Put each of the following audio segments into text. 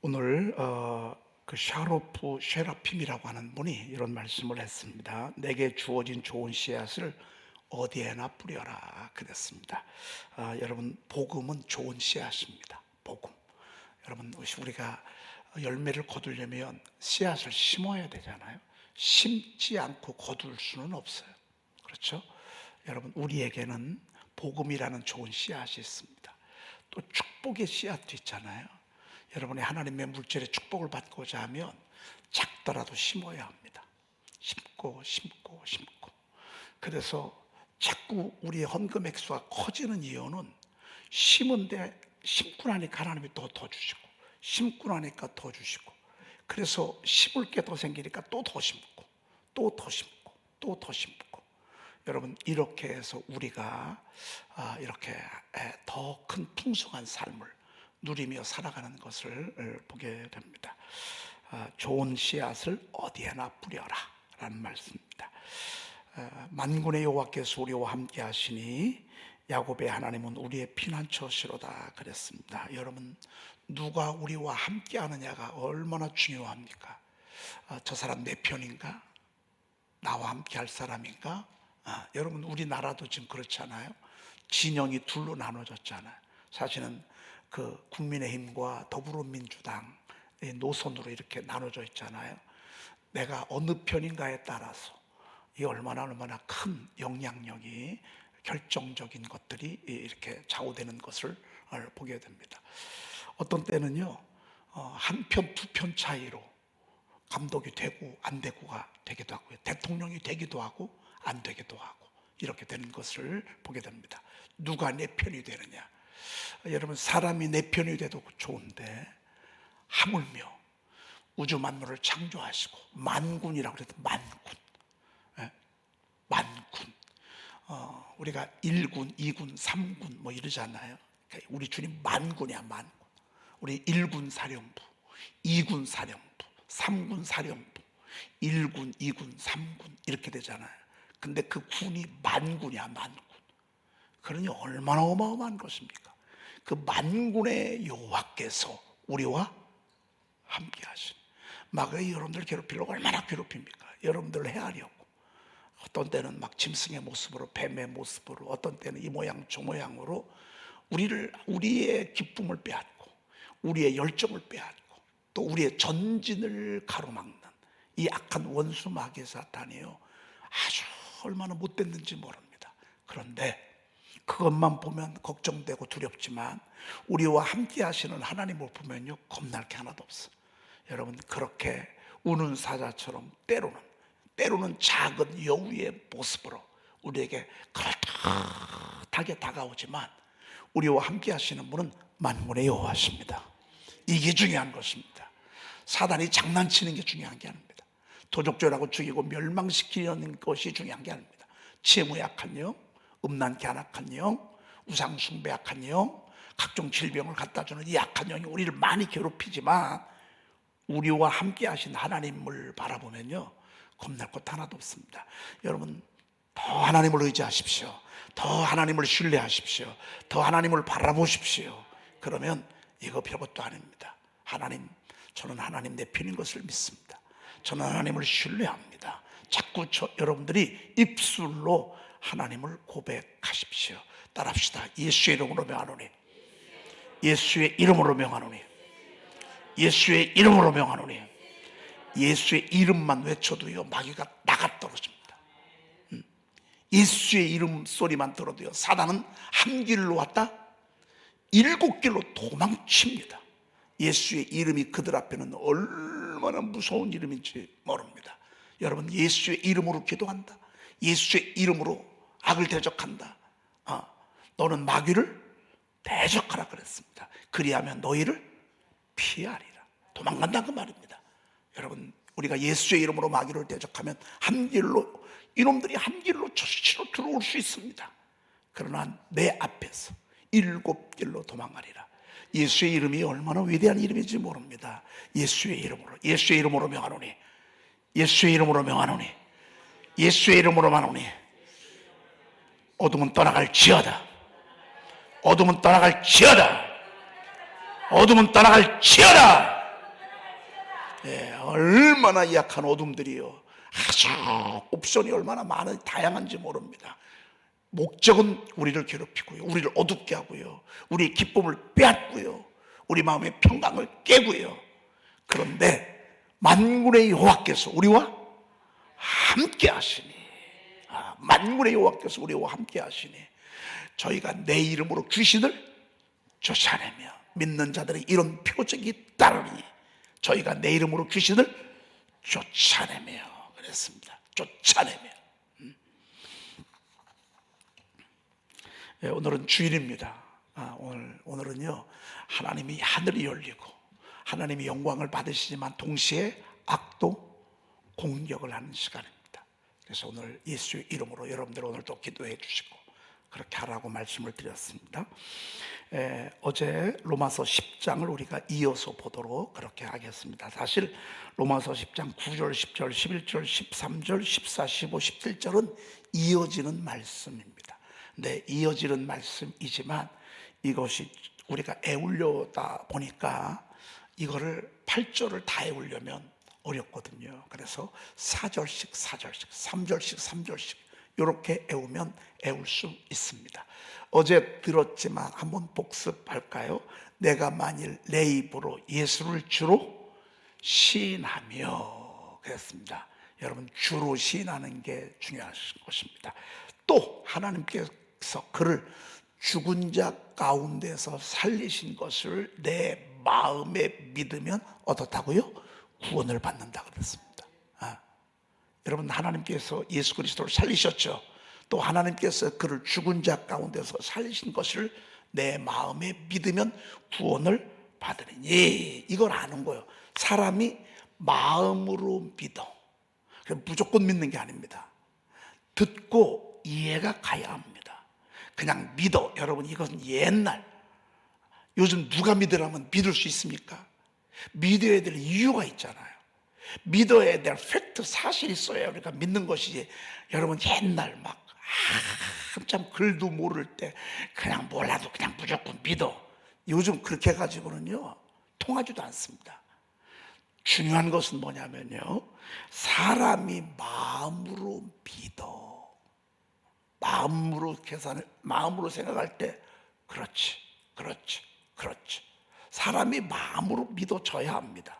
오늘 그 샤로프 쉐라핌이라고 하는 분이 이런 말씀을 했습니다. 내게 주어진 좋은 씨앗을 어디에나 뿌려라 그랬습니다. 여러분, 복음은 좋은 씨앗입니다. 복음. 여러분, 우리가 열매를 거두려면 씨앗을 심어야 되잖아요. 심지 않고 거둘 수는 없어요. 그렇죠? 여러분, 우리에게는 복음이라는 좋은 씨앗이 있습니다. 또 축복의 씨앗도 있잖아요. 여러분이 하나님의 물질의 축복을 받고자 하면 작더라도 심어야 합니다. 심고 심고 심고. 그래서 자꾸 우리의 헌금 액수가 커지는 이유는 심은데 심고 나니까 하나님이 더 주시고, 심고 나니까 더 주시고, 그래서 심을 게 더 생기니까 또 더 심고, 또 더 심고, 또 더 심고. 여러분, 이렇게 해서 우리가 이렇게 더 큰 풍성한 삶을 누리며 살아가는 것을 보게 됩니다. 좋은 씨앗을 어디에나 뿌려라 라는 말씀입니다. 만군의 여호와께서 우리와 함께 하시니 야곱의 하나님은 우리의 피난처시로다 그랬습니다. 여러분, 누가 우리와 함께 하느냐가 얼마나 중요합니까? 저 사람 내 편인가? 나와 함께 할 사람인가? 여러분, 우리나라도 지금 그렇잖아요. 진영이 둘로 나눠졌잖아요. 사실은 그 국민의힘과 더불어민주당 노선으로 이렇게 나눠져 있잖아요. 내가 어느 편인가에 따라서 이 얼마나 큰 영향력이, 결정적인 것들이 이렇게 좌우되는 것을 보게 됩니다. 어떤 때는요, 한 편, 두 편 차이로 감독이 되고 안 되고가 되기도 하고요. 대통령이 되기도 하고 안 되기도 하고, 이렇게 되는 것을 보게 됩니다. 누가 내 편이 되느냐? 여러분, 사람이 내 편이 돼도 좋은데 하물며 우주 만물을 창조하시고 만군이라고 그래도 만군, 만군. 우리가 1군, 2군, 3군 뭐 이러잖아요. 우리 주님 만군이야, 만군. 우리 1군 사령부, 2군 사령부, 3군 사령부, 1군, 2군, 3군 이렇게 되잖아요. 근데 그 군이 만군이야, 만군. 그러니 얼마나 어마어마한 것입니까? 그 만군의 여호와께서 우리와 함께 하신. 마귀가 여러분들 괴롭히려고 얼마나 괴롭힙니까? 여러분들을 해하려고. 어떤 때는 막 짐승의 모습으로, 뱀의 모습으로, 어떤 때는 이 모양 저 모양으로 우리의 기쁨을 빼앗고, 우리의 열정을 빼앗고, 또 우리의 전진을 가로막는 이 악한 원수 마귀의 사탄이요, 아주 얼마나 못됐는지 모릅니다. 그런데 그것만 보면 걱정되고 두렵지만 우리와 함께 하시는 하나님을 보면요, 겁날 게 하나도 없어요. 여러분, 그렇게 우는 사자처럼 때로는 작은 여우의 모습으로 우리에게 그럴듯하게 다가오지만 우리와 함께 하시는 분은 만군의 여호와십니다. 이게 중요한 것입니다. 사단이 장난치는 게 중요한 게 아닙니다. 도적질하고 죽이고 멸망시키려는 것이 중요한 게 아닙니다. 채무에 약한 영, 음란케 한악한 영, 우상숭배 약한 영, 각종 질병을 갖다 주는 이 약한 영이 우리를 많이 괴롭히지만 우리와 함께 하신 하나님을 바라보면요, 겁날 것 하나도 없습니다. 여러분, 더 하나님을 의지하십시오. 더 하나님을 신뢰하십시오. 더 하나님을 바라보십시오. 그러면 이거 별것도 아닙니다. 저는 하나님 내 편인 것을 믿습니다. 저는 하나님을 신뢰합니다. 자꾸 여러분들이 입술로 하나님을 고백하십시오. 따라합시다. 예수의 이름으로 명하노니, 예수의 이름으로 명하노니, 예수의 이름으로 명하노니. 예수의 이름만 외쳐도요, 마귀가 나가 떨어집니다. 예수의 이름 소리만 들어도요, 사단은 한 길로 왔다 7길로 도망칩니다. 예수의 이름이 그들 앞에는 얼마나 무서운 이름인지 모릅니다. 여러분, 예수의 이름으로 기도한다, 예수의 이름으로 악을 대적한다, 너는 마귀를 대적하라 그랬습니다. 그리하면 너희를 피하리라. 도망간다 그 말입니다. 여러분, 우리가 예수의 이름으로 마귀를 대적하면 이놈들이 한 길로 저시로 들어올 수 있습니다. 그러나 내 앞에서 7길로 도망가리라. 예수의 이름이 얼마나 위대한 이름인지 모릅니다. 예수의 이름으로 명하노니, 예수의 이름으로 명하노니, 예수의 이름으로 명하노니. 어둠은 떠나갈지어다. 어둠은 떠나갈지어다. 어둠은 떠나갈지어다. 얼마나 약한 어둠들이요, 아주 옵션이 얼마나 많은 다양한지 모릅니다. 목적은 우리를 괴롭히고요, 우리를 어둡게 하고요, 우리의 기쁨을 빼앗고요, 우리 마음의 평강을 깨고요. 그런데 만군의 여호와께서 우리와 함께 하시니, 만군의 여호와께서 우리와 함께 하시니 저희가 내 이름으로 귀신을 쫓아내며, 믿는 자들의 이런 표적이 따르니 저희가 내 이름으로 귀신을 쫓아내며 그랬습니다. 쫓아내며. 오늘은 주일입니다. 오늘은요, 하나님이 하늘이 열리고 하나님이 영광을 받으시지만 동시에 악도 공격을 하는 시간입니다. 그래서 오늘 예수의 이름으로 여러분들 오늘도 기도해 주시고 그렇게 하라고 말씀을 드렸습니다. 어제 로마서 10장을 우리가 이어서 보도록 그렇게 하겠습니다. 사실 로마서 10장 9절, 10절, 11절, 13절, 14, 15, 17절은 이어지는 말씀입니다. 네, 이어지는 말씀이지만 이것이 우리가 애울려다 보니까 이거를 8절을 다 애우려면 어렵거든요. 그래서 4절씩 4절씩, 3절씩 3절씩 이렇게 애우면 애울 수 있습니다. 어제 들었지만 한번 복습할까요? 내가 만일 내 입으로 예수를 주로 시인하며, 그랬습니다. 여러분, 주로 시인하는 게 중요한 것입니다. 또 하나님께서 그를 죽은 자 가운데서 살리신 것을 내 마음에 믿으면 어떻다고요? 구원을 받는다 그랬습니다. 여러분, 하나님께서 예수 그리스도를 살리셨죠. 또 하나님께서 그를 죽은 자 가운데서 살리신 것을 내 마음에 믿으면 구원을 받으리니, 이걸 아는 거예요. 사람이 마음으로 믿어. 무조건 믿는 게 아닙니다. 듣고 이해가 가야 합니다. 그냥 믿어. 여러분, 이것은 옛날, 요즘 누가 믿으라면 믿을 수 있습니까? 믿어야 될 이유가 있잖아요. 믿어야 될 팩트, 사실이 있어야 우리가 믿는 것이지. 여러분, 옛날 막 한참 글도 모를 때 그냥 몰라도 그냥 무조건 믿어, 요즘 그렇게 해가지고는요 통하지도 않습니다. 중요한 것은 뭐냐면요, 사람이 마음으로 믿어. 마음으로 계산을, 마음으로 생각할 때 그렇지, 그렇지, 그렇지. 사람이 마음으로 믿어져야 합니다.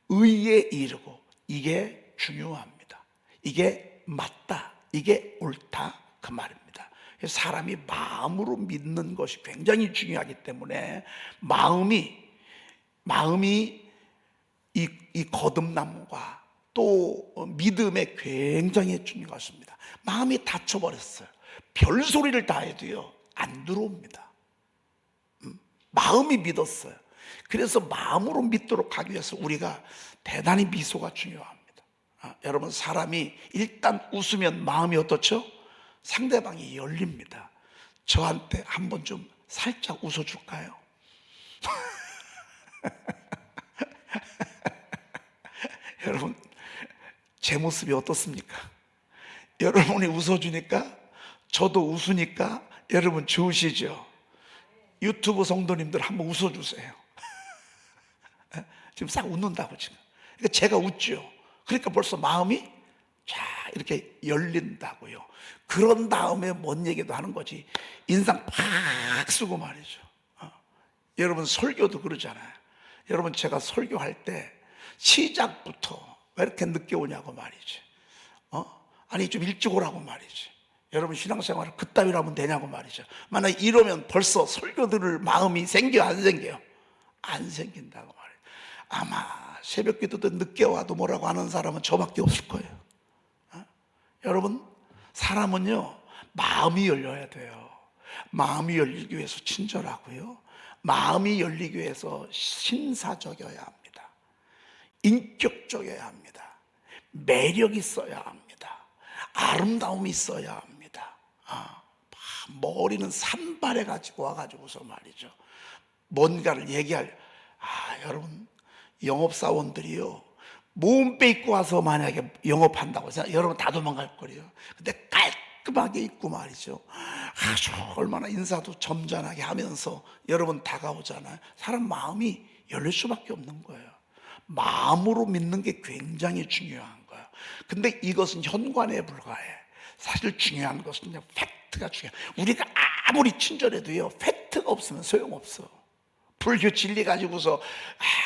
의에 이르고, 이게 중요합니다. 이게 맞다, 이게 옳다, 그 말입니다. 사람이 마음으로 믿는 것이 굉장히 중요하기 때문에 마음이 이 거듭남과 또 믿음에 굉장히 중요하십니다. 마음이 닫혀버렸어요. 별소리를 다 해도요 안 들어옵니다. 마음이 믿었어요. 그래서 마음으로 믿도록 하기 위해서 우리가 대단히 미소가 중요합니다. 여러분, 사람이 일단 웃으면 마음이 어떻죠? 상대방이 열립니다. 저한테 한번 좀 살짝 웃어줄까요? 여러분, 제 모습이 어떻습니까? 여러분이 웃어주니까, 저도 웃으니까 여러분 좋으시죠? 유튜브 성도님들 한번 웃어주세요. 지금 싹 웃는다고 지금. 그러니까 제가 웃죠. 그러니까 벌써 마음이 자 이렇게 열린다고요. 그런 다음에 뭔 얘기도 하는 거지. 인상 팍 쓰고 말이죠. 여러분, 설교도 그러잖아요. 여러분, 제가 설교할 때 시작부터 왜 이렇게 늦게 오냐고 말이지. 아니 좀 일찍 오라고 말이지. 여러분, 신앙생활을 그따위로 하면 되냐고 말이죠. 만약 이러면 벌써 설교 들을 마음이 생겨, 안 생겨요? 안 생긴다고 말이에요. 아마 새벽 기도 때 늦게 와도 뭐라고 하는 사람은 저밖에 없을 거예요. 여러분, 사람은요 마음이 열려야 돼요. 마음이 열리기 위해서 친절하고요, 마음이 열리기 위해서 신사적이어야 합니다. 인격적이어야 합니다. 매력 있어야 합니다. 아름다움이 있어야 합니다. 머리는 산발해 가지고 와가지고서 말이죠, 뭔가를 얘기할, 여러분, 영업사원들이요 몸빼 입고 와서 만약에 영업한다고 해서 여러분 다 도망갈 거예요. 근데 깔끔하게 입고 말이죠, 아주 얼마나 인사도 점잖하게 하면서 여러분 다가오잖아요. 사람 마음이 열릴 수밖에 없는 거예요. 마음으로 믿는 게 굉장히 중요한 거예요. 근데 이것은 현관에 불과해. 사실 중요한 것은 팩트가 중요해. 우리가 아무리 친절해도요, 팩트가 없으면 소용없어. 불교 진리 가지고서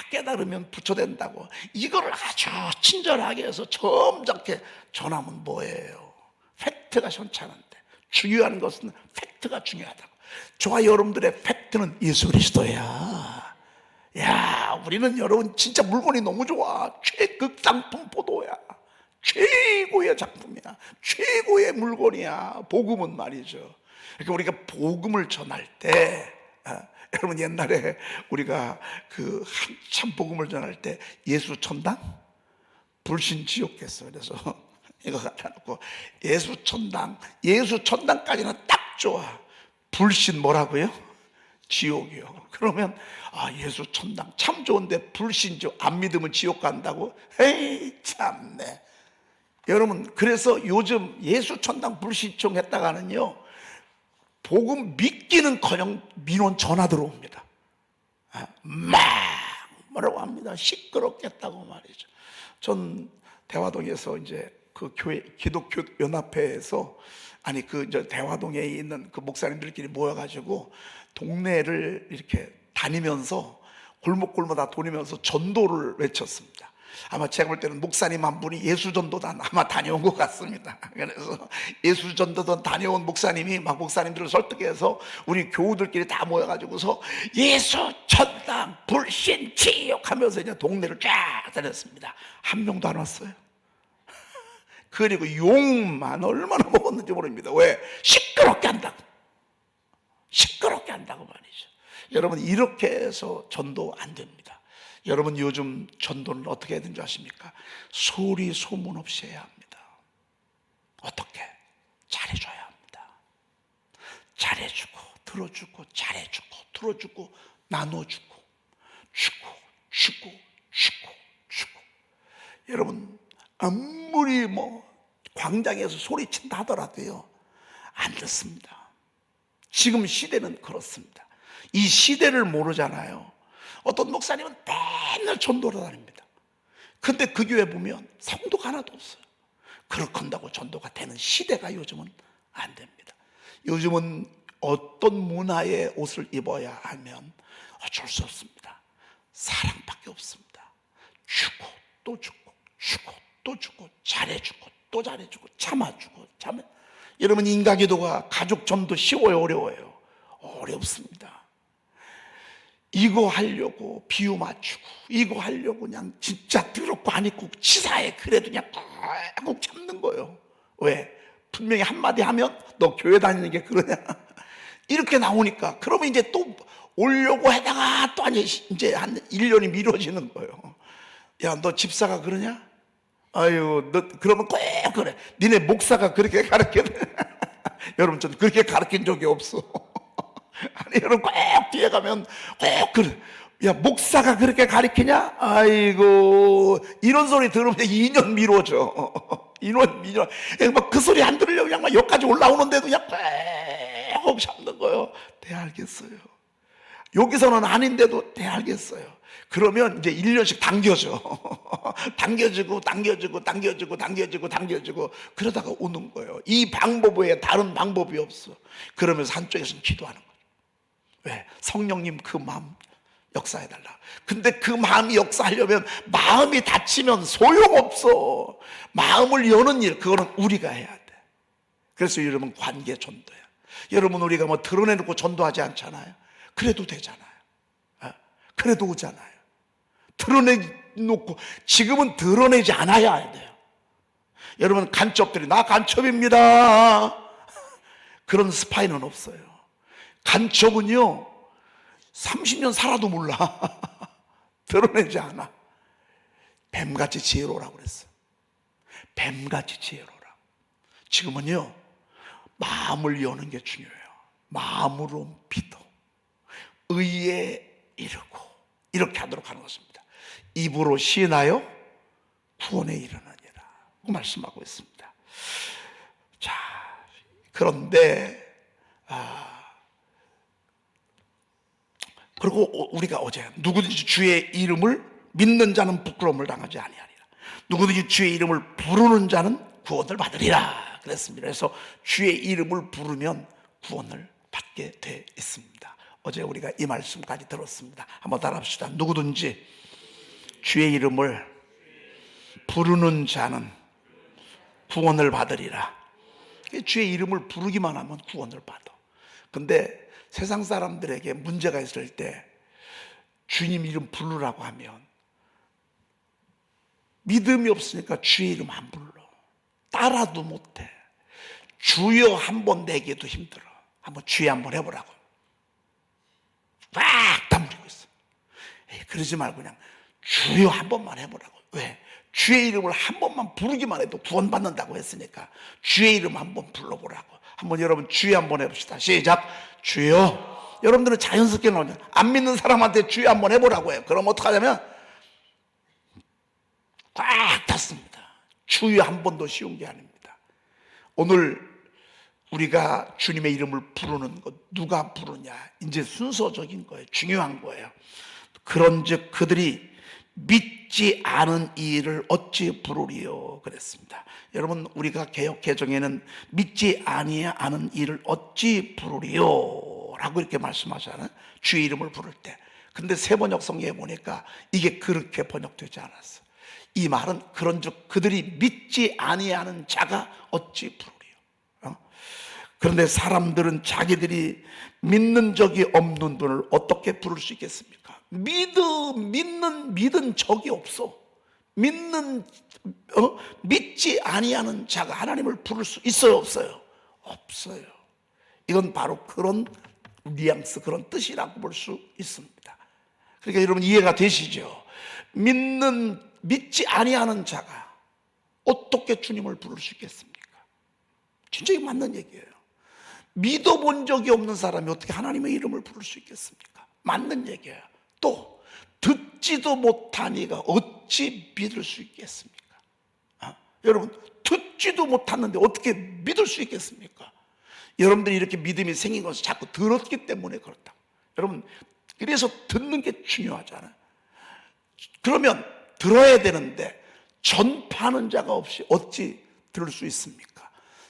깨달으면 부처된다고 이거를 아주 친절하게 해서 점잖게 전하면 뭐예요? 팩트가 현찮은데 중요한 것은 팩트가 중요하다고. 저와 여러분들의 팩트는 예수 그리스도야. 야, 우리는 여러분 진짜 물건이 너무 좋아. 최극 상품 포도야. 최고의 작품이야. 최고의 물건이야. 복음은 말이죠. 그러니까 우리가 복음을 전할 때, 여러분 옛날에 우리가 그 한참 복음을 전할 때 예수 천당, 불신 지옥겠어. 그래서 이거 갖다 놓고 예수 천당, 예수 천당까지는 딱 좋아. 불신 뭐라고요? 지옥이요. 그러면 예수 천당 참 좋은데 불신 지옥, 안 믿으면 지옥 간다고? 에이 참네. 여러분, 그래서 요즘 예수 천당 불신청 했다가는요, 복음 믿기는커녕 민원 전화 들어옵니다. 막 뭐라고 합니다. 시끄럽겠다고 말이죠. 전 대화동에서 이제 그 교회 기독교 연합회에서 이제 대화동에 있는 그 목사님들끼리 모여가지고 동네를 이렇게 다니면서 골목골목 돌리면서 전도를 외쳤습니다. 아마 제가 볼 때는 목사님 한 분이 예수전도단 아마 다녀온 것 같습니다. 그래서 예수전도단 다녀온 목사님이 막 목사님들을 설득해서 우리 교우들끼리 다 모여가지고서 예수 천당 불신 지옥 하면서 이제 동네를 쫙 다녔습니다. 한 명도 안 왔어요. 그리고 욕만 얼마나 먹었는지 모릅니다. 왜? 시끄럽게 한다고. 시끄럽게 한다고 말이죠. 여러분, 이렇게 해서 전도 안 됩니다. 여러분, 요즘 전도는 어떻게 해야 되는지 아십니까? 소리 소문 없이 해야 합니다. 어떻게? 잘해줘야 합니다. 잘해주고 들어주고 잘해주고 들어주고 나눠주고 주고. 여러분, 아무리 광장에서 소리친다 하더라도요, 안 듣습니다. 지금 시대는 그렇습니다. 이 시대를 모르잖아요. 어떤 목사님은 맨날 전도를 다닙니다. 근데 그 교회 보면 성도가 하나도 없어요. 그렇게 한다고 전도가 되는 시대가 요즘은 안 됩니다. 요즘은 어떤 문화의 옷을 입어야 하면 어쩔 수 없습니다. 사랑밖에 없습니다. 주고 또 주고 주고 또 주고 잘해주고 또 잘해주고 참아주고 여러분, 인가기도가 가족 전도 쉬워요, 어려워요? 어렵습니다. 이거 하려고 비유 맞추고 이거 하려고 그냥 진짜 더럽고 안 입고 치사해. 그래도 그냥 꼭 참는 거예요. 왜? 분명히 한마디 하면 너 교회 다니는 게 그러냐 이렇게 나오니까, 그러면 이제 또 오려고 하다가 또 이제 한 1년이 미뤄지는 거예요. 야, 너 집사가 그러냐? 아유, 너 그러면 꼭 그래. 니네 목사가 그렇게 가르쳤네. 여러분, 전 그렇게 가르친 적이 없어. 여러분, 꼭 뒤에 가면 꼭 그래. 야, 목사가 그렇게 가르치냐? 아이고, 이런 소리 들으면 2년 미뤄져. 2년 미뤄. 막 그 소리 안 들으려고 그냥 막 여기까지 올라오는데도 그냥 꼭 참는 거예요. 네, 알겠어요. 여기서는 아닌데도 네, 알겠어요. 그러면 이제 1년씩 당겨져. 당겨지고 그러다가 오는 거예요. 이 방법 외에 다른 방법이 없어. 그러면서 한쪽에서는 기도하는 거예요. 왜? 성령님 그 마음 역사해달라. 근데 그 마음이 역사하려면 마음이 닫히면 소용없어. 마음을 여는 일, 그거는 우리가 해야 돼. 그래서 여러분, 관계 전도야. 여러분, 우리가 드러내놓고 전도하지 않잖아요. 그래도 되잖아요. 그래도 오잖아요. 드러내놓고, 지금은 드러내지 않아야 돼요. 여러분, 간첩들이 나 간첩입니다, 그런 스파이는 없어요. 간첩은요 30년 살아도 몰라. 드러내지 않아. 뱀같이 지혜로우라고 그랬어요. 뱀같이 지혜로우라고. 지금은요 마음을 여는 게 중요해요. 마음으로 믿어 의에 이르고 이렇게 하도록 하는 것입니다. 입으로 시인하여 구원에 이르느니라 말씀하고 있습니다. 자, 그런데 그리고 우리가 어제 누구든지 주의 이름을 믿는 자는 부끄러움을 당하지 아니하리라. 누구든지 주의 이름을 부르는 자는 구원을 받으리라 그랬습니다. 그래서 주의 이름을 부르면 구원을 받게 돼 있습니다. 어제 우리가 이 말씀까지 들었습니다. 한번 따라합시다. 누구든지 주의 이름을 부르는 자는 구원을 받으리라. 주의 이름을 부르기만 하면 구원을 받아. 근데 세상 사람들에게 문제가 있을 때 주님 이름 부르라고 하면 믿음이 없으니까 주의 이름 안 불러. 따라도 못해. 주여 한번 내기도 힘들어. 한번 주여 한번 해보라고. 꽉 다물고 있어. 그러지 말고 그냥 주여 한 번만 해보라고. 왜? 주의 이름을 한 번만 부르기만 해도 구원받는다고 했으니까 주의 이름 한번 불러보라고. 한번 여러분 주여 한번 해봅시다. 시작. 주여. 여러분들은 자연스럽게 나오냐. 안 믿는 사람한테 주여 한번 해보라고 해요. 그럼 어떡하냐면 꽉 탔습니다. 주여 한 번도 쉬운 게 아닙니다. 오늘 우리가 주님의 이름을 부르는 것, 누가 부르냐, 이제 순서적인 거예요. 중요한 거예요. 그런즉 그들이 믿지 않은 이를 어찌 부르리요 그랬습니다. 여러분, 우리가 개역 개정에는 믿지 아니하는 이를 어찌 부르리요 라고 이렇게 말씀하잖아요. 주의 이름을 부를 때. 근데 세번역 성경에 보니까 이게 그렇게 번역되지 않았어. 이 말은 그런즉 그들이 믿지 아니하는 자가 어찌 부르리요. 그런데 사람들은 자기들이 믿는 적이 없는 분을 어떻게 부를 수 있겠습니까? 믿은 적이 없어. 믿지 아니하는 자가 하나님을 부를 수 있어요, 없어요? 없어요. 이건 바로 그런 뉘앙스, 그런 뜻이라고 볼 수 있습니다. 그러니까 여러분 이해가 되시죠? 믿지 아니하는 자가 어떻게 주님을 부를 수 있겠습니까? 진짜 이거 맞는 얘기예요. 믿어본 적이 없는 사람이 어떻게 하나님의 이름을 부를 수 있겠습니까? 맞는 얘기예요. 또 듣지도 못하니가 어찌 믿을 수 있겠습니까? 여러분, 듣지도 못하는데 어떻게 믿을 수 있겠습니까? 여러분들이 이렇게 믿음이 생긴 것은 자꾸 들었기 때문에 그렇다. 여러분, 그래서 듣는 게 중요하잖아요. 그러면 들어야 되는데 전파하는 자가 없이 어찌 들을 수 있습니까?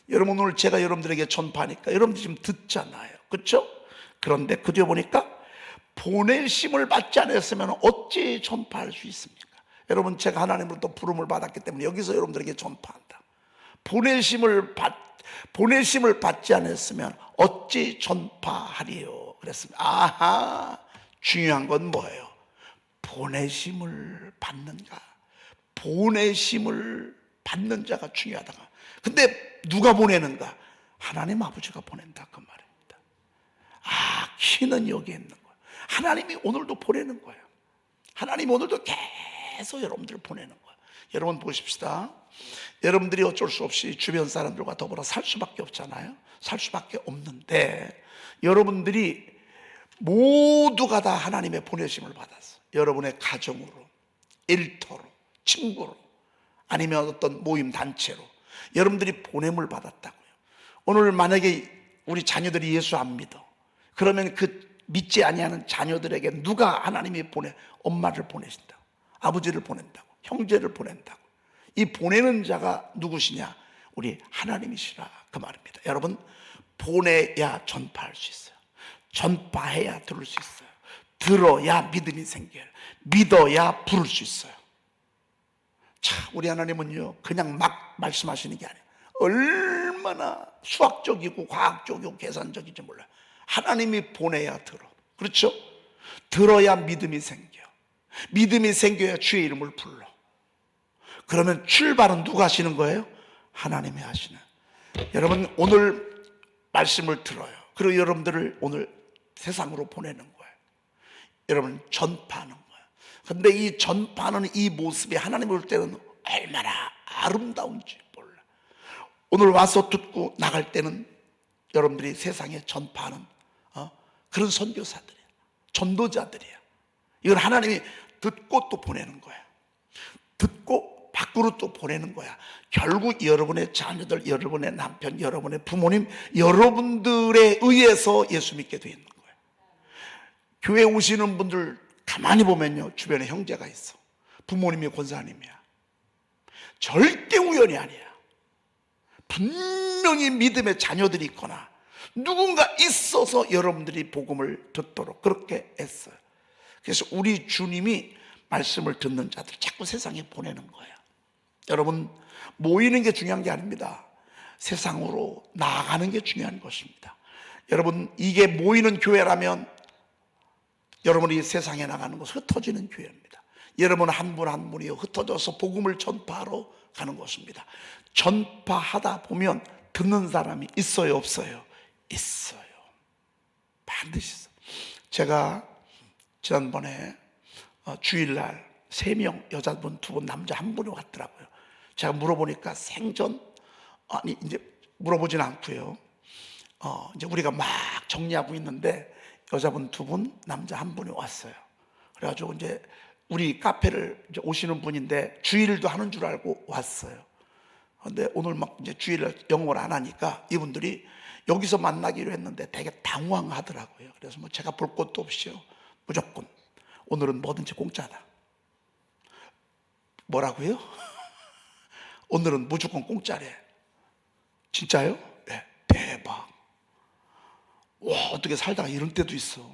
여러분, 오늘 제가 여러분들에게 전파하니까 여러분들이 지금 듣잖아요. 그렇죠? 그런데 그 뒤에 보니까 보내심을 받지 않았으면 어찌 전파할 수 있습니까? 여러분, 제가 하나님으로부터 부름을 받았기 때문에 여기서 여러분들에게 전파한다. 보내심을 받지 않았으면 어찌 전파하리요 그랬습니다. 아하, 중요한 건 뭐예요? 보내심을 받는가? 보내심을 받는 자가 중요하다가. 근데 누가 보내는가? 하나님 아버지가 보낸다 그 말입니다. 키는 여기에 있는 거예요. 하나님이 오늘도 보내는 거예요. 하나님이 오늘도 계속 여러분들을 보내는 거예요. 여러분 보십시다. 여러분들이 어쩔 수 없이 주변 사람들과 더불어 살 수밖에 없잖아요. 살 수밖에 없는데 여러분들이 모두가 다 하나님의 보내심을 받았어. 여러분의 가정으로, 일터로, 친구로, 아니면 어떤 모임 단체로 여러분들이 보냄을 받았다고요. 오늘 만약에 우리 자녀들이 예수 안 믿어, 그러면 그 믿지 아니하는 자녀들에게 누가 하나님이 엄마를 보내신다고, 아버지를 보낸다고, 형제를 보낸다고. 이 보내는 자가 누구시냐? 우리 하나님이시라 그 말입니다. 여러분, 보내야 전파할 수 있어요. 전파해야 들을 수 있어요. 들어야 믿음이 생겨요. 믿어야 부를 수 있어요. 자, 우리 하나님은요 그냥 막 말씀하시는 게 아니에요. 얼마나 수학적이고 과학적이고 계산적인지 몰라요. 하나님이 보내야 들어. 그렇죠? 들어야 믿음이 생겨. 믿음이 생겨야 주의 이름을 불러. 그러면 출발은 누가 하시는 거예요? 하나님이 하시는. 여러분, 오늘 말씀을 들어요. 그리고 여러분들을 오늘 세상으로 보내는 거예요. 여러분, 전파하는 거예요. 근데 이 전파하는 이 모습이 하나님 볼 때는 얼마나 아름다운지 몰라. 오늘 와서 듣고 나갈 때는 여러분들이 세상에 전파하는 그런 선교사들이야. 전도자들이야. 이건 하나님이 듣고 또 보내는 거야. 듣고 밖으로 또 보내는 거야. 결국 여러분의 자녀들, 여러분의 남편, 여러분의 부모님, 여러분들에 의해서 예수 믿게 되어 있는 거예요. 교회 오시는 분들 가만히 보면요, 주변에 형제가 있어. 부모님이 권사님이야. 절대 우연이 아니야. 분명히 믿음의 자녀들이 있거나 누군가 있어서 여러분들이 복음을 듣도록 그렇게 했어요. 그래서 우리 주님이 말씀을 듣는 자들 자꾸 세상에 보내는 거예요. 여러분, 모이는 게 중요한 게 아닙니다. 세상으로 나아가는 게 중요한 것입니다. 여러분, 이게 모이는 교회라면 여러분이 세상에 나가는 것은 흩어지는 교회입니다. 여러분 한 분 한 분이 흩어져서 복음을 전파하러 가는 것입니다. 전파하다 보면 듣는 사람이 있어요, 없어요? 있어요. 반드시 있어요. 제가 지난번에 주일날 3명, 여자분 2분, 남자 1분이 왔더라고요. 제가 물어보니까 생전, 아니 이제 물어보진 않고요. 이제 우리가 막 정리하고 있는데 여자분 2분, 남자 1분이 왔어요. 그래가지고 이제 우리 카페를 이제 오시는 분인데 주일도 하는 줄 알고 왔어요. 근데 오늘 막 이제 주일을 영어를 안 하니까 이분들이 여기서 만나기로 했는데 되게 당황하더라고요. 그래서 뭐 제가 볼 것도 없이요. 무조건 오늘은 뭐든지 공짜다. 뭐라고요? 오늘은 무조건 공짜래. 진짜요? 네. 대박. 와, 어떻게 살다가 이런 때도 있어.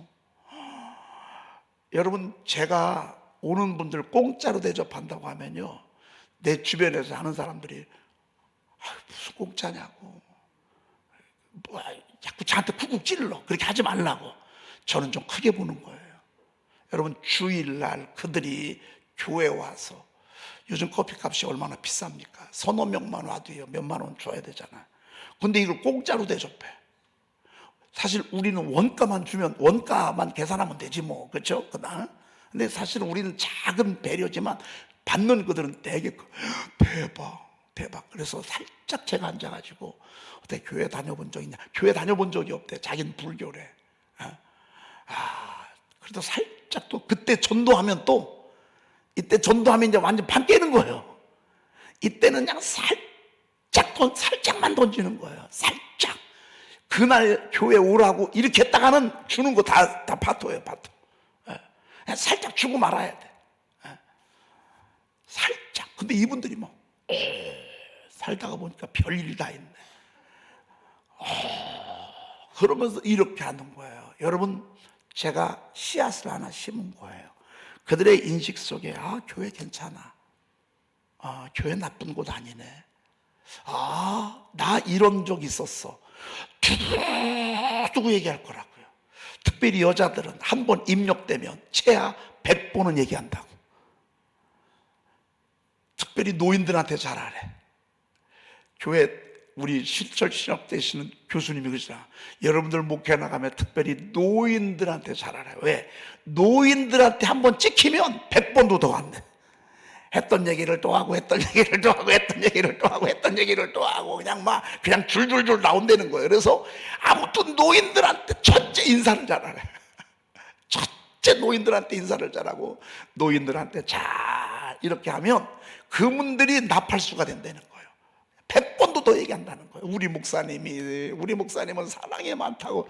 여러분, 제가 오는 분들 공짜로 대접한다고 하면요, 내 주변에서 하는 사람들이 무슨 공짜냐고, 뭐 자꾸 저한테 쿡쿡 찔러. 그렇게 하지 말라고. 저는 좀 크게 보는 거예요. 여러분, 주일날 그들이 교회 와서, 요즘 커피값이 얼마나 비쌉니까? 서너 명만 와도요 몇만 원 줘야 되잖아요. 근데 이걸 공짜로 대접해. 사실 우리는 원가만 주면 원가만 계산하면 되지 뭐, 그렇죠? 그날. 근데 사실은 우리는 작은 배려지만 받는 그들은 되게 대박. 그래서 살짝 제가 앉아가지고, 어때, 교회 다녀본 적 있냐? 교회 다녀본 적이 없대. 자기는 불교래. 그래도 살짝 또 그때 전도하면 또, 이때 전도하면 이제 완전 판 깨는 거예요. 이때는 그냥 살짝만 던지는 거예요. 살짝. 그날 교회 오라고 이렇게 했다가는 주는 거 다 파토예요, 파토. 그냥 살짝 주고 말아야 돼. 살짝. 근데 이분들이 뭐, 살다가 보니까 별일 다 있네. 그러면서 이렇게 하는 거예요. 여러분, 제가 씨앗을 하나 심은 거예요. 그들의 인식 속에, 교회 괜찮아. 교회 나쁜 곳 아니네. 나 이런 적 있었어. 두고 얘기할 거라고요. 특별히 여자들은 한 번 입력되면 최하 100번은 얘기한다고. 특별히 노인들한테 잘하래. 교회 우리 실철 신학 되시는 교수님이 그러시잖아. 여러분들 목회 나가면 특별히 노인들한테 잘하래. 왜? 노인들한테 한 번 찍히면 100번도 더 한대. 했던 얘기를 또 하고, 했던 얘기를 또 하고, 했던 얘기를 또 하고, 했던 얘기를 또 하고, 그냥 줄줄줄 나온다는 거예요. 그래서 아무튼 노인들한테 첫째 인사를 잘하래. 첫째 노인들한테 인사를 잘하고, 노인들한테 잘 이렇게 하면 그분들이 나팔수가 된다는 거예요. 100번도 더 얘기한다는 거예요. 우리 목사님은 사랑이 많다고.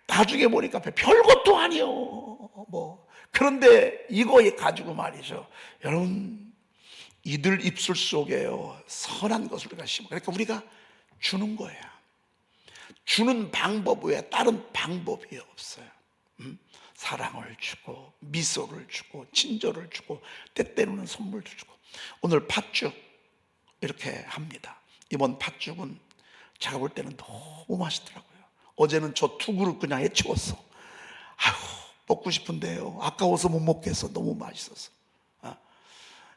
나중에 보니까 별것도 아니요. 뭐. 그런데 이거 가지고 말이죠. 여러분, 이들 입술 속에요, 선한 것을 우리가 심어. 그러니까 우리가 주는 거야. 주는 방법 외에 다른 방법이 없어요. 사랑을 주고, 미소를 주고, 친절을 주고, 때때로는 선물도 주고. 오늘 팥죽 이렇게 합니다. 이번 팥죽은 제가 볼 때는 너무 맛있더라고요. 어제는 저 2그릇 그냥 해치웠어. 먹고 싶은데요, 아까워서 못 먹겠어. 너무 맛있어서.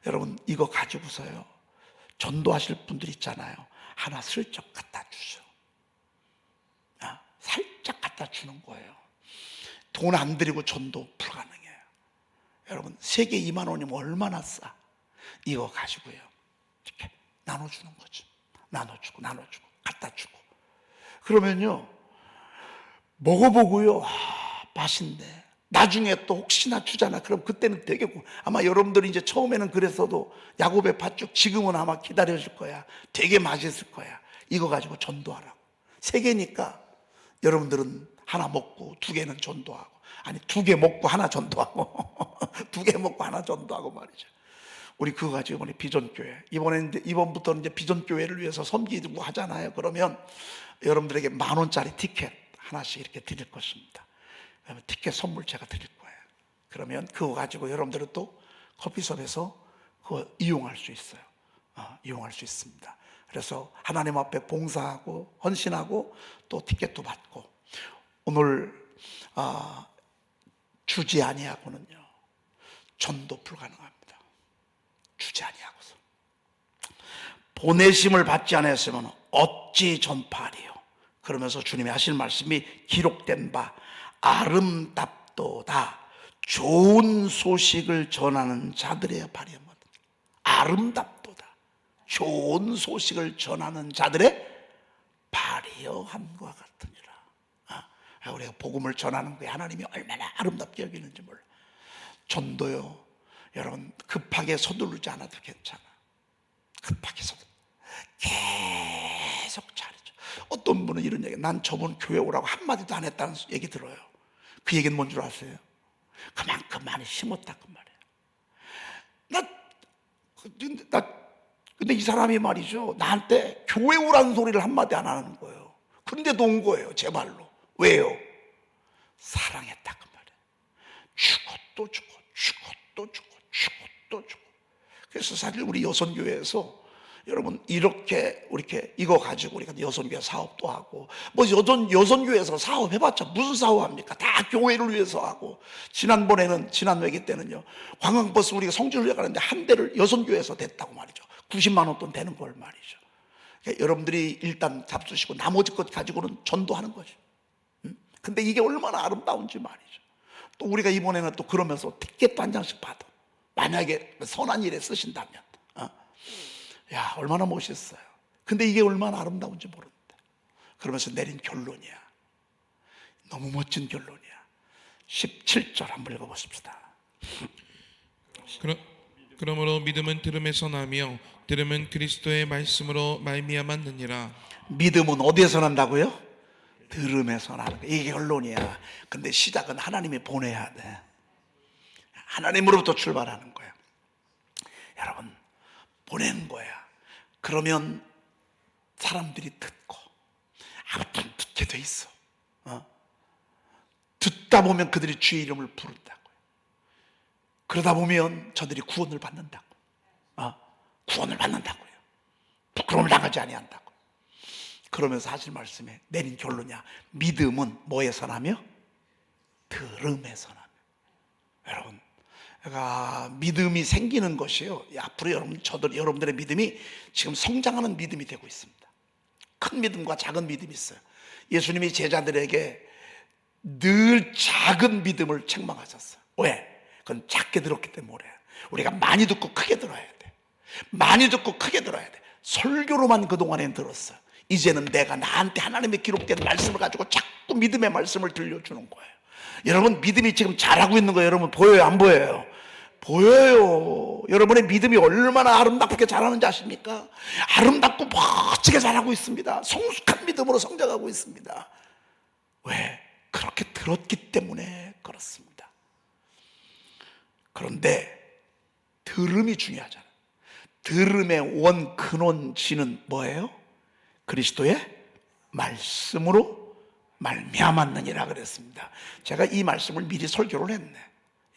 여러분, 이거 가지고서요, 전도하실 분들 있잖아요. 하나 슬쩍 갖다 주죠. 살짝 갖다 주는 거예요. 돈 안 들이고 전도 불가능해요. 여러분, 3개 2만 원이면 얼마나 싸. 이거 가지고요, 이렇게 나눠주는 거죠. 나눠주고 갖다 주고. 그러면요, 먹어보고요, 맛있네. 나중에 또 혹시나 주잖아. 그럼 그때는 되게, 아마 여러분들이 이제 처음에는 그랬어도 야곱의 팥죽 지금은 아마 기다려줄 거야. 되게 맛있을 거야. 이거 가지고 전도하라고. 3개니까 여러분들은 하나 먹고 2개는 전도하고. 아니, 2개 먹고 하나 전도하고 2개 먹고 하나 전도하고 말이죠. 우리 그거 가지고 이번에 비전교회, 이번부터는 이제 비전교회를 위해서 섬기고 하잖아요. 그러면 여러분들에게 10,000원짜리 티켓 하나씩 이렇게 드릴 것입니다. 그러면 티켓 선물 제가 드릴 거예요. 그러면 그거 가지고 여러분들은 또 커피숍에서 그거 이용할 수 있어요. 이용할 수 있습니다. 그래서 하나님 앞에 봉사하고 헌신하고 또 티켓도 받고, 오늘 주지 아니하고는요 전도 불가능합니다. 주지 아니하고서 보내심을 받지 않았으면 어찌 전파하리요. 그러면서 주님이 하실 말씀이 기록된 바 아름답도다. 좋은 소식을 전하는 자들의 발이야. 아름답도다. 좋은 소식을 전하는 자들의 발이여 함과 같으니라. 우리가 복음을 전하는 게 하나님이 얼마나 아름답게 여기는지 몰라. 전도요, 여러분 급하게 서두르지 않아도 괜찮아. 급하게 계속 잘해줘. 어떤 분은 이런 얘기, 난 저번 교회 오라고 한마디도 안 했다는 얘기 들어요. 그 얘기는 뭔 줄 아세요? 그만큼 많이 심었다 그 말이에요. 근데 이 사람이 말이죠, 나한테 교회 오라는 소리를 한마디 안 하는 거예요. 근데도 온 거예요, 제 말로. 왜요? 사랑했다 그 말이에요. 주고 또 주고, 주고 또 주고, 주고 또 주고. 그래서 사실 우리 여선교회에서 여러분 이렇게 이거 가지고 우리가 여선교회 사업도 하고, 뭐 여선교회에서 사업해봤자 무슨 사업합니까? 다 교회를 위해서 하고. 지난 회기 때는요, 관광버스 우리가 성지훈련 가는데 한 대를 여선교회에서 댔다고 말이죠. 90만 원 돈 되는 걸 말이죠. 그러니까 여러분들이 일단 잡수시고 나머지 것 가지고는 전도하는 거죠. 근데 이게 얼마나 아름다운지 말이죠. 또 우리가 이번에는 또 그러면서 티켓도 한 장씩 받아. 만약에 선한 일에 쓰신다면, 야, 얼마나 멋있어요. 근데 이게 얼마나 아름다운지 모르는데. 그러면서 내린 결론이야. 너무 멋진 결론이야. 17절 한번 읽어보십시다. 그러므로 믿음은 들음에서 나며 들음은 그리스도의 말씀으로 말미암았느니라. 믿음은 어디에서 난다고요? 들음에서 나는 거야. 이게 결론이야. 근데 시작은 하나님이 보내야 돼. 하나님으로부터 출발하는 거야. 여러분, 보낸 거야. 그러면 사람들이 듣고, 아무튼 듣게 돼 있어. 듣다 보면 그들이 주의 이름을 부른다고요. 그러다 보면 저들이 구원을 받는다고. 구원을 받는다고요. 부끄러움을 당하지 아니한다고. 그러면서 하실 말씀에 내린 결론이야. 믿음은 뭐에서 나며? 들음에서 나며. 여러분, 그러니까 믿음이 생기는 것이요, 앞으로 여러분들의 믿음이 지금 성장하는 믿음이 되고 있습니다. 큰 믿음과 작은 믿음이 있어요. 예수님이 제자들에게 늘 작은 믿음을 책망하셨어요. 왜? 그건 작게 들었기 때문에. 우리가 많이 듣고 크게 들어야 돼. 많이 듣고 크게 들어야 돼. 설교로만 그동안엔 들었어요. 이제는 내가 나한테 하나님의 기록된 말씀을 가지고 자꾸 믿음의 말씀을 들려주는 거예요. 여러분, 믿음이 지금 잘하고 있는 거 여러분 보여요, 안 보여요? 보여요. 여러분의 믿음이 얼마나 아름답게 자라는지 아십니까? 아름답고 멋지게 자라고 있습니다. 성숙한 믿음으로 성장하고 있습니다. 왜? 그렇게 들었기 때문에 그렇습니다. 그런데 들음이 중요하잖아요. 들음의 원 근원지는 뭐예요? 그리스도의 말씀으로 말미암았느니라 그랬습니다. 제가 이 말씀을 미리 설교를 했네.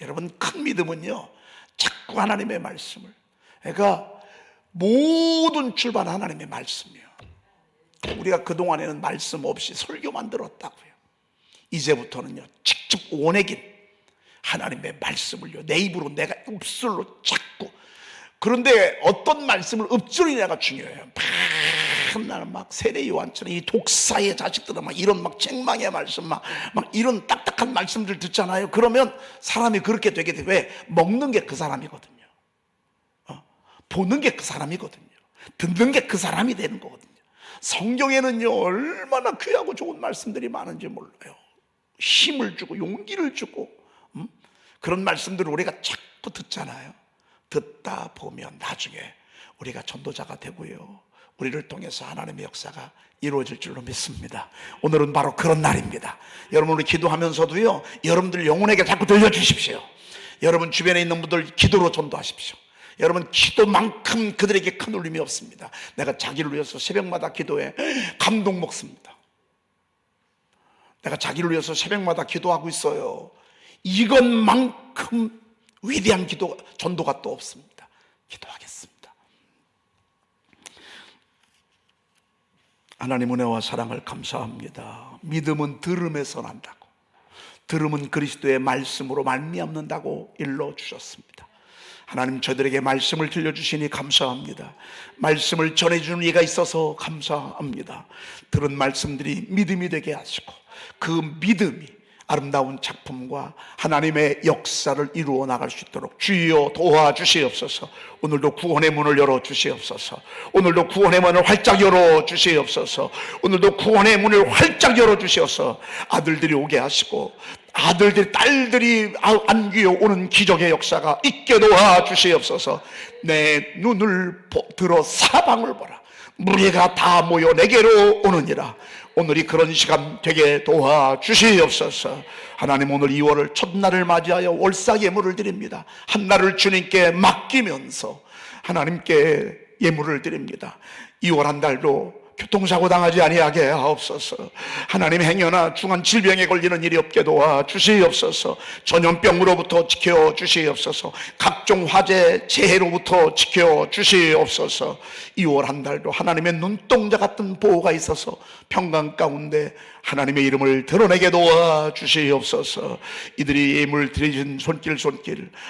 여러분, 큰 믿음은요, 자꾸 하나님의 말씀을, 그러니까 모든 출발 하나님의 말씀이에요. 우리가 그동안에는 말씀 없이 설교만 들었다고요. 이제부터는요, 직접 원액인 하나님의 말씀을요, 내 입으로 내가 읍술로 찾고. 그런데 어떤 말씀을 읍술이냐가 중요해요. 나는 막 세례 요한처럼 이 독사의 자식들은 막 이런 막 책망의 말씀, 막 이런 딱딱한 말씀들 듣잖아요. 그러면 사람이 그렇게 되게 돼. 왜? 먹는 게 그 사람이거든요. 보는 게 그 사람이거든요. 듣는 게 그 사람이 되는 거거든요. 성경에는요, 얼마나 귀하고 좋은 말씀들이 많은지 몰라요. 힘을 주고 용기를 주고, 그런 말씀들을 우리가 자꾸 듣잖아요. 듣다 보면 나중에 우리가 전도자가 되고요, 우리를 통해서 하나님의 역사가 이루어질 줄로 믿습니다. 오늘은 바로 그런 날입니다. 여러분, 우리 기도하면서도요, 여러분들 영혼에게 자꾸 들려주십시오. 여러분 주변에 있는 분들 기도로 전도하십시오. 여러분, 기도만큼 그들에게 큰 울림이 없습니다. 내가 자기를 위해서 새벽마다 기도해 감동 먹습니다. 내가 자기를 위해서 새벽마다 기도하고 있어요. 이것만큼 위대한 기도, 전도가 또 없습니다. 기도하겠습니다. 하나님 은혜와 사랑을 감사합니다. 믿음은 들음에서 난다고, 들음은 그리스도의 말씀으로 말미암는다고 일러주셨습니다. 하나님, 저들에게 말씀을 들려주시니 감사합니다. 말씀을 전해주는 이가 있어서 감사합니다. 들은 말씀들이 믿음이 되게 하시고 그 믿음이 아름다운 작품과 하나님의 역사를 이루어 나갈 수 있도록 주여 도와주시옵소서. 오늘도 구원의 문을 열어주시옵소서. 오늘도 구원의 문을 활짝 열어주시옵소서. 오늘도 구원의 문을 활짝 열어주시옵소서. 아들들이 오게 하시고 아들들, 딸들이 안기어 오는 기적의 역사가 있게 도와주시옵소서. 내 눈을 들어 사방을 보라. 무리가 다 모여 내게로 오느니라. 오늘이 그런 시간 되게 도와주시옵소서. 하나님, 오늘 2월을 첫날을 맞이하여 월사 예물을 드립니다. 한날을 주님께 맡기면서 하나님께 예물을 드립니다. 2월 한 달도 교통사고 당하지 아니하게 하옵소서. 하나님, 행여나 중한 질병에 걸리는 일이 없게 도와주시옵소서. 전염병으로부터 지켜주시옵소서. 각종 화재, 재해로부터 지켜주시옵소서. 2월 한 달도 하나님의 눈동자 같은 보호가 있어서 평강 가운데 하나님의 이름을 드러내게 도와주시옵소서. 이들이 예물 드리신 손길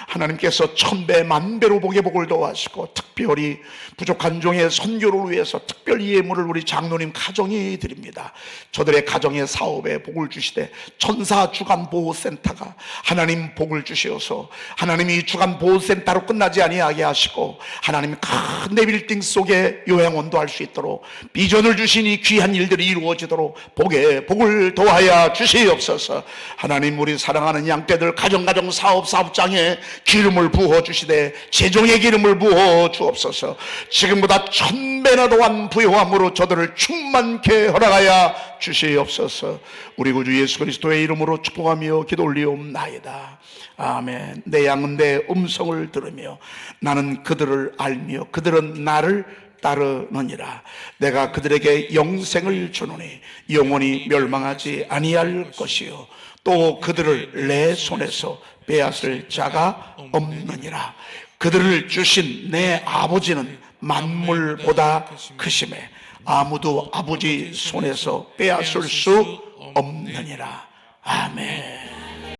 하나님께서 천배 만배로 복의 복을 도와주시고, 특별히 부족한 종의 선교를 위해서 특별히 예물을 우리 장로님 가정이 드립니다. 저들의 가정의 사업에 복을 주시되 천사 주간 보호센터가 하나님 복을 주시어서 하나님이 주간 보호센터로 끝나지 아니하게 하시고 하나님 큰 빌딩 속에 요양원도 할 수 있도록 비전을 주시니 귀한 일들이 이루어지도록 복을 도하여 주시옵소서. 하나님, 우리 사랑하는 양떼들 가정 사업장에 기름을 부어주시되 재정의 기름을 부어 주옵소서. 지금보다 1000배나 더한 부요함으로 저들을 충만케 허락하여 주시옵소서. 우리 구주 예수 그리스도의 이름으로 축복하며 기도 올리옵나이다. 아멘. 내 양은 내 음성을 들으며 나는 그들을 알며 그들은 나를 따르느니라. 내가 그들에게 영생을 주노니 영원히 멸망하지 아니할 것이요 또 그들을 내 손에서 빼앗을 자가 없느니라. 그들을 주신 내 아버지는 만물보다 크심에 아무도 아버지 손에서 빼앗을 수 없느니라. 아멘.